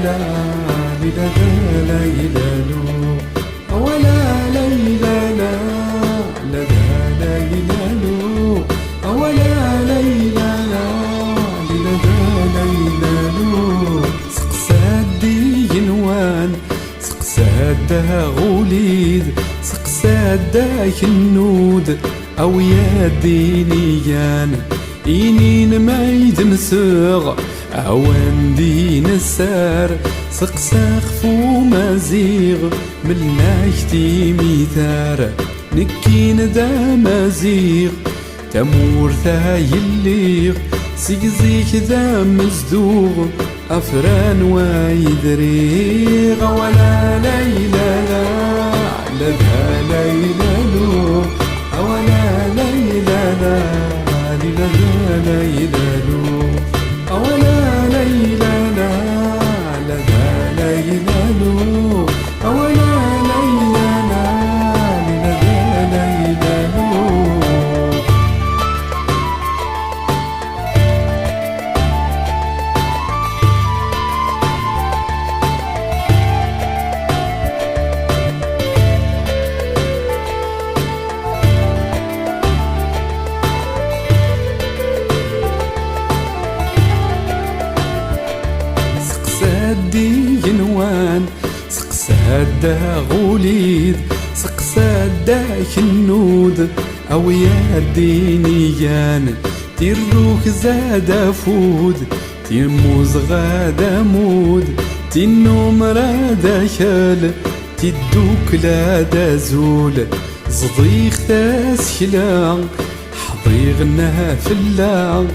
لا ليلى لا ليلى أولا ليلى لا لا ليلى أولا ليلى لا ليلى سقساد ينوان سقساد غوليد سقساد كنود أو يا دينيان إنين ما يدمسغ أوان دين السار سقساخ فو مزيغ من نايتي ميثار نكين دا مزيغ تمور ثا يليغ سيزيك ذا مزدوغ أفران ويدريغ ولا ليلى لا ليلى لو أولا ليلى لا ليلى لو أولا ليلى لا ليلى لو أولا ليلى لا ليلى لو سقساد ينوان سقساد غوليد سقساد كنود أو يا دينيان تيروك زاد فود تيموز غادا مود تينوم رادا شال تيدوك لا دازول صديق تاسكلا حضيغنا فلا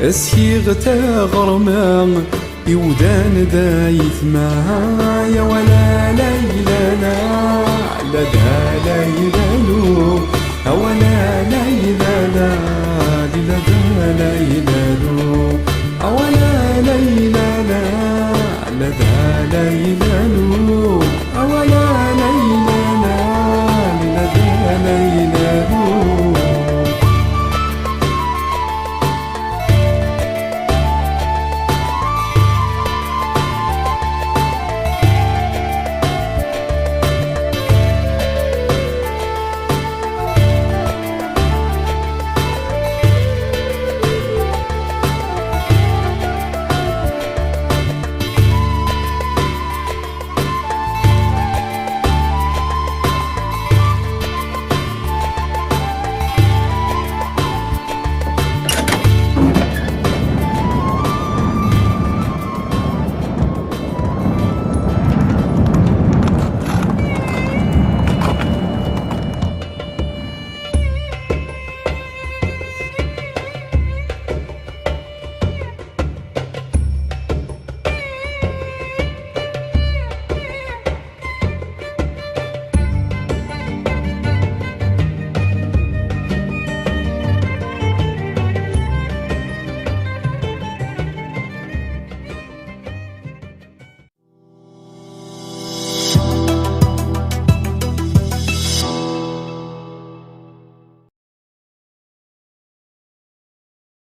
اسيغ تغرمان يودان دايث معايا ولا ليلى لا ليلى لو ولا ليلى لا ليلى لو